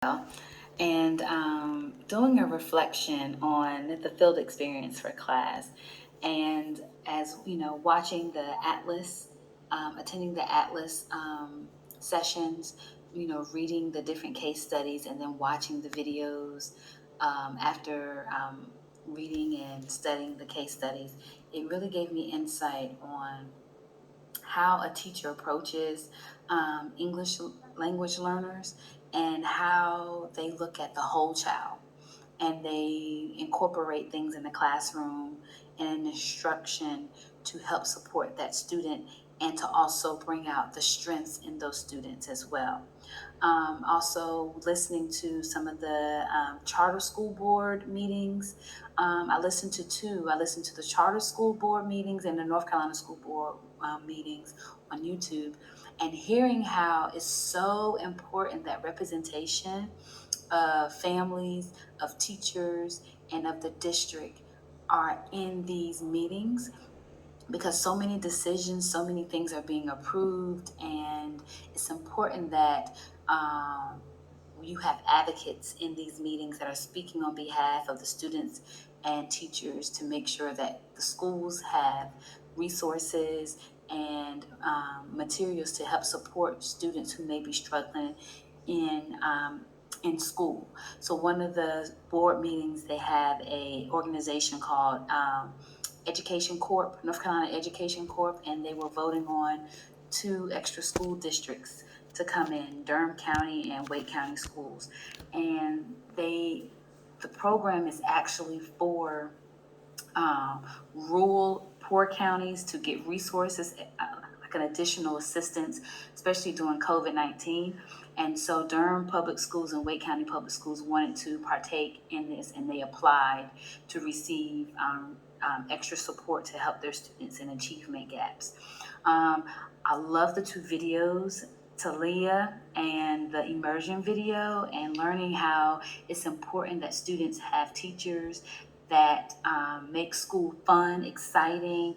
and doing a reflection on the field experience for class. And as you know, watching the Atlas, attending the Atlas sessions, reading the different case studies and then watching the videos after reading and studying the case studies, it really gave me insight on how a teacher approaches English language learners and how they look at the whole child and they incorporate things in the classroom and in instruction to help support that student and to also bring out the strengths in those students as well. Also, listening to some of the charter school board meetings. I listened to two. I listened to the charter school board meetings and the North Carolina school board meetings on YouTube, and hearing how it's so important that representation of families, of teachers, and of the district are in these meetings, because so many decisions, so many things are being approved, and it's important that you have advocates in these meetings that are speaking on behalf of the students and teachers to make sure that the schools have resources and materials to help support students who may be struggling in school. So one of the board meetings, they have a organization called Education Corp, North Carolina Education Corp, and they were voting on two extra school districts to come in, Durham County and Wake County schools. And the program is actually for um, rural poor counties to get resources, like an additional assistance, especially during COVID-19. And so Durham Public Schools and Wake County Public Schools wanted to partake in this, and they applied to receive extra support to help their students in achievement gaps. Um, I love the two videos, Talia and the immersion video, and learning how it's important that students have teachers that make school fun, exciting,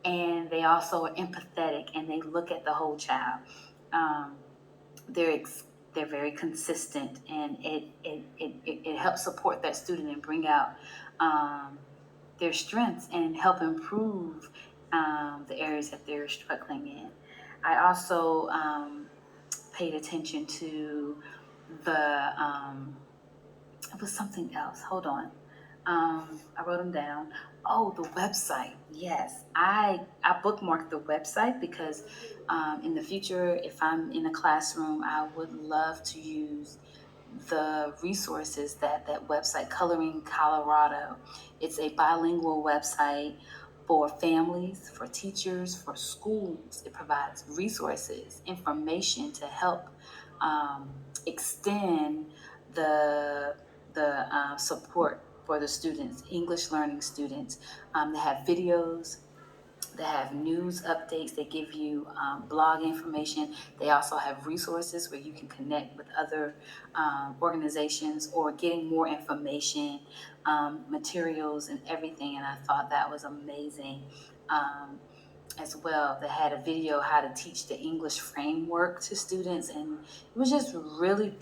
and they also are empathetic and they look at the whole child. Um, they're they're very consistent, and it helps support that student and bring out um, their strengths and help improve the areas that they're struggling in. I also paid attention to the it was something else. Hold on. I wrote them down. Oh, the website. Yes, I bookmarked the website because in the future, if I'm in a classroom, I would love to use the resources that website, Coloring Colorado. It's a bilingual website for families, for teachers, for schools. It provides resources, information to help um, extend the support for the students, English learning students. They have videos, they have news updates, they give you blog information. They also have resources where you can connect with other organizations or getting more information, materials, and everything. And I thought that was amazing. Um, as well, they had a video how to teach the English framework to students, and it was just really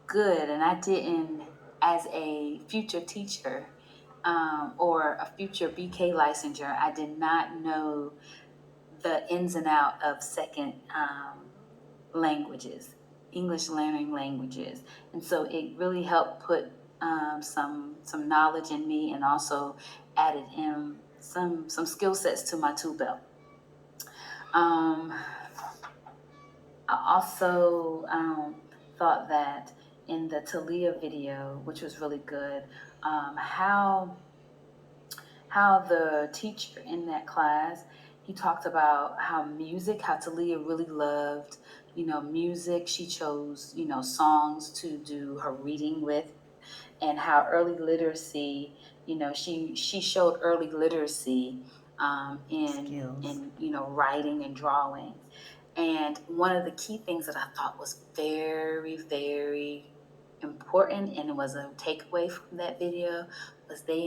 good. And I didn't, as a future teacher or a future BK licensure, I did not know the ins and out of second languages, English learning languages, and so it really helped put some knowledge in me, and also added in some skill sets to my tool belt. Um, I also thought that in the Talia video, which was really good, how the teacher in that class, he talked about how Talia really loved, music. She chose, songs to do her reading with, and how early literacy, she showed early literacy Skills. in writing and drawing. And one of the key things that I thought was very, very important, and it was a takeaway from that video, was they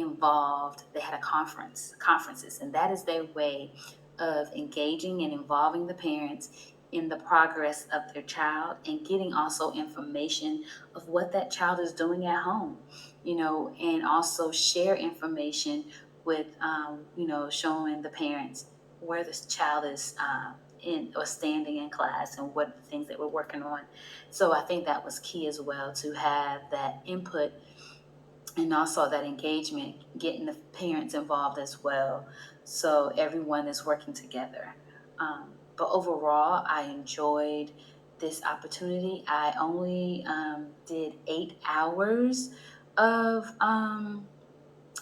had conferences, and that is their way of engaging and involving the parents in the progress of their child and getting also information of what that child is doing at home, and also share information with, showing the parents where this child is in or standing in class and what the things that we're working on. So I think that was key as well, to have that input and also that engagement, getting the parents involved as well. So everyone is working together. But overall, I enjoyed this opportunity. I only did 8 hours of um,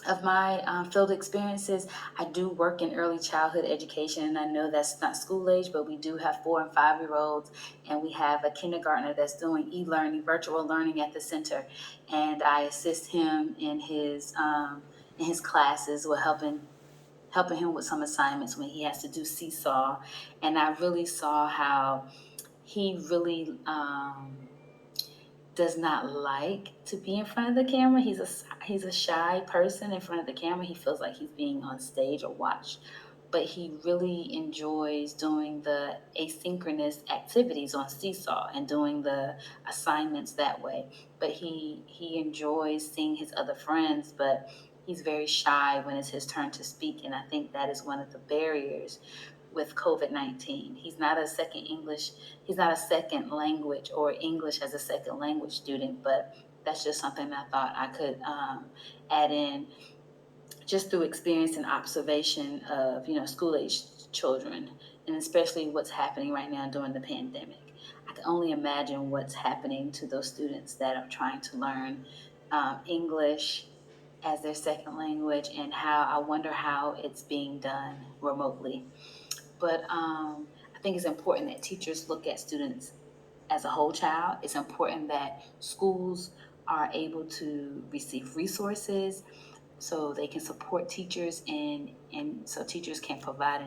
of my field experiences. I do work in early childhood education, and I know that's not school age, but we do have 4 and 5 year olds, and we have a kindergartner that's doing e-learning, virtual learning at the center, and I assist him in his classes with helping him with some assignments when he has to do seesaw, and I really saw how he really does not like to be in front of the camera. He's a shy person in front of the camera. He feels like he's being on stage or watched, but he really enjoys doing the asynchronous activities on Seesaw and doing the assignments that way. But he enjoys seeing his other friends, but he's very shy when it's his turn to speak, and I think that is one of the barriers with COVID-19. He's not a second language or English as a second language student, but that's just something I thought I could add in just through experience and observation of, school age children, and especially what's happening right now during the pandemic. I can only imagine what's happening to those students that are trying to learn English as their second language, and I wonder how it's being done remotely. But I think it's important that teachers look at students as a whole child. It's important that schools are able to receive resources so they can support teachers, and so teachers can provide